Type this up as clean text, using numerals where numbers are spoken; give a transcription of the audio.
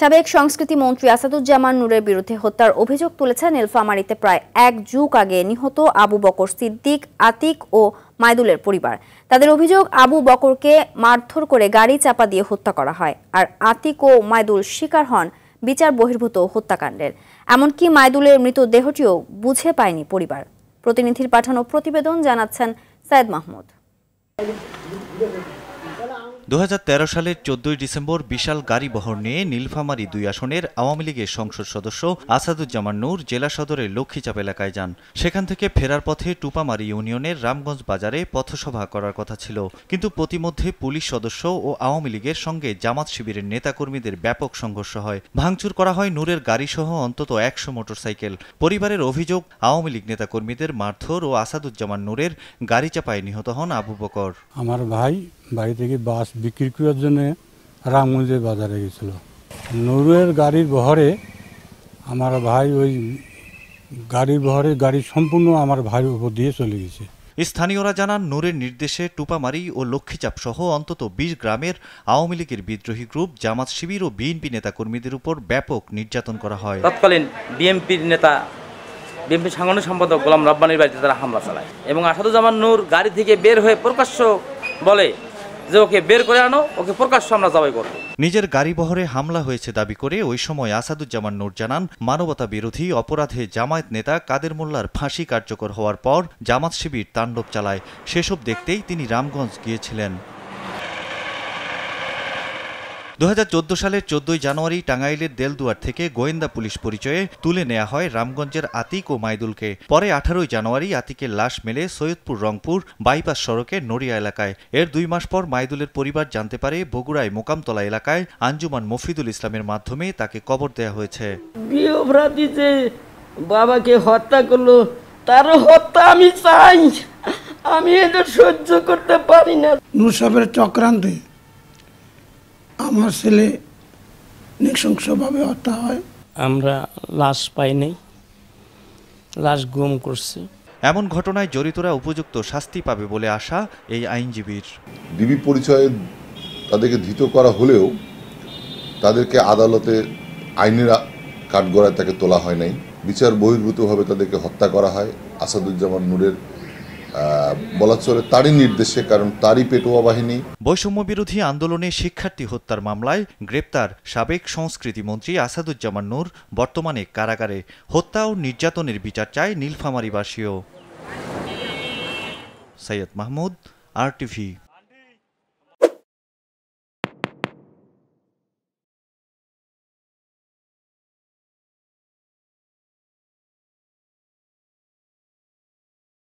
সাবেক সংস্কৃতি মন্ত্রী আসাদুজ্জামান নূরের বিরুদ্ধে হত্যার অভিযোগ তুলেছে নীলফামারীতে প্রায় এক যুগ আগে নিহত আবু বকর সিদ্দিক, আতিক ও মাইদুলের পরিবার। তাদের অভিযোগ, আবু বকরকে মারধর করে গাড়ি চাপা দিয়ে হত্যা করা হয়, আর আতিক ও মাইদুল শিকার হন বিচার বহির্ভূত হত্যাকাণ্ডের। এমনকি মাইদুলের মৃতদেহটিও বুঝে পায়নি পরিবার। প্রতিনিধির পাঠানো প্রতিবেদন জানাচ্ছেন সায়েদ মাহমুদ। 2013 সালের 14 ডিসেম্বর বিশাল গাড়ি বহর নিয়ে নীলফামারী 2 আসনের আওয়ামী লীগের সংসদ সদস্য আসাদুজ্জামান নূর জেলা সদরের লক্ষ্মীচাপ এলাকায় যান। সেখান থেকে ফেরার পথে টুপামারী ইউনিয়নের রামগঞ্জ বাজারে পথসভা করার কথা ছিল, কিন্তু প্রতিমধ্যে পুলিশ সদস্য ও আওয়ামী লীগের সঙ্গে জামাত শিবিরের নেতাকর্মীদের ব্যাপক সংঘর্ষ হয়। ভাঙচুর করা হয় নূরের গাড়িসহ অন্তত 100 মোটরসাইকেল। পরিবারের অভিযোগ, আওয়ামী লীগ নেতাকর্মীদের মারধর ও আসাদুজ্জামান নূরের গাড়ি চাপায় নিহত হন আবু বকর। আমার ভাই বাড়ি থেকে বাস বিক্রি করার জন্য রামগঞ্জের বাজারে গেছিল। নূরের গাড়ির বহরে আমার ভাই ওই গাড়ি সম্পূর্ণ আমার ভাইয়ের উপর দিয়ে চলে গেছে। স্থানীয়রা জানান, নূরের নির্দেশে টুপামারী ও লক্ষ্মীচাপ সহ অন্তত 20 গ্রামের আওয়ামী লীগের বিদ্রোহী গ্রুপ, জামাত শিবির ও বিএনপি নেতাকর্মীদের উপর ব্যাপক নির্যাতন করা হয়। তৎকালীন বিএনপির নেতা, বিএনপি সাংগঠনিক সম্পাদক গোলাম রব্বানীর বাড়িতে তারা হামলা চালায় এবং আসাদুজ্জামান নূর গাড়ি থেকে বের হয়ে প্রকাশ্য বলে যে ওকে বের করে আনো, ওকে প্রকাশ্য আমরা জবাই করব। নিজের গাড়ি বহরে হামলা হয়েছে দাবি করে ওই সময় আসাদুজ্জামান নূর জানান, মানবতা বিরোধী অপরাধে জামায়াত নেতা কাদের মোল্লার ফাঁসি কার্যকর হওয়ার পর জামাত শিবির তাণ্ডব চালায়। সেসব দেখতেই তিনি রামগঞ্জ গিয়েছিলেন। 2014 সালের 14 জানুয়ারি টাঙ্গাইলের দেলদুয়ার থেকে গোয়েন্দা পুলিশ পরিচয়ে তুলে নেওয়া হয় রামগঞ্জের আতিক ও মাইদুলকে। পরে 18 জানুয়ারি আতিকের লাশ মেলে সৈয়দপুর রংপুর বাইপাস সড়কের নড়িয়া এলাকায়। এর 2 মাস পর মাইদুলের পরিবার জানতে পারে বগুড়ায় মোকামতলা এলাকায় আঞ্জুমান মফিদুল ইসলামের মাধ্যমে তাকে কবর দেয়া হয়েছে। গৃহভ্রাতি যে বাবাকে হত্যা করলো, তার হত্যা আমি চাই, আমি এটা সহ্য করতে পারি না। নূর সাহেবের চক্রান্তে আমার ছেলে নৃশংসভাবে হত্যা হয়। আমরা লাশ পাই নাই, লাশ গুম করছে। এমন ঘটনায় জড়িতরা উপযুক্ত শাস্তি পাবে বলে আশা এই আইনজীবীর। ডিবি পরিচয়ে তাদেরকে ধৃত করা হলেও তাদেরকে আদালতে আইনের কাঠগড়ায় তাকে তোলা হয় নাই। বিচার বহির্ভূতভাবে তাদেরকে হত্যা করা হয় আসাদুজ্জামান নূরের বলা চলে তারই নির্দেশে, কারণ তারই পেটোয়া বাহিনী। বৈষম্য বিরোধী আন্দোলনে শিক্ষার্থী হত্যার মামলায় গ্রেপ্তার সাবেক সংস্কৃতি মন্ত্রী আসাদুজ্জামান নূর বর্তমানে কারাগারে। হত্যা ও নির্যাতনের বিচার চায় নীলফামারীবাসীও। সাইয়েদ মাহমুদ, RTV।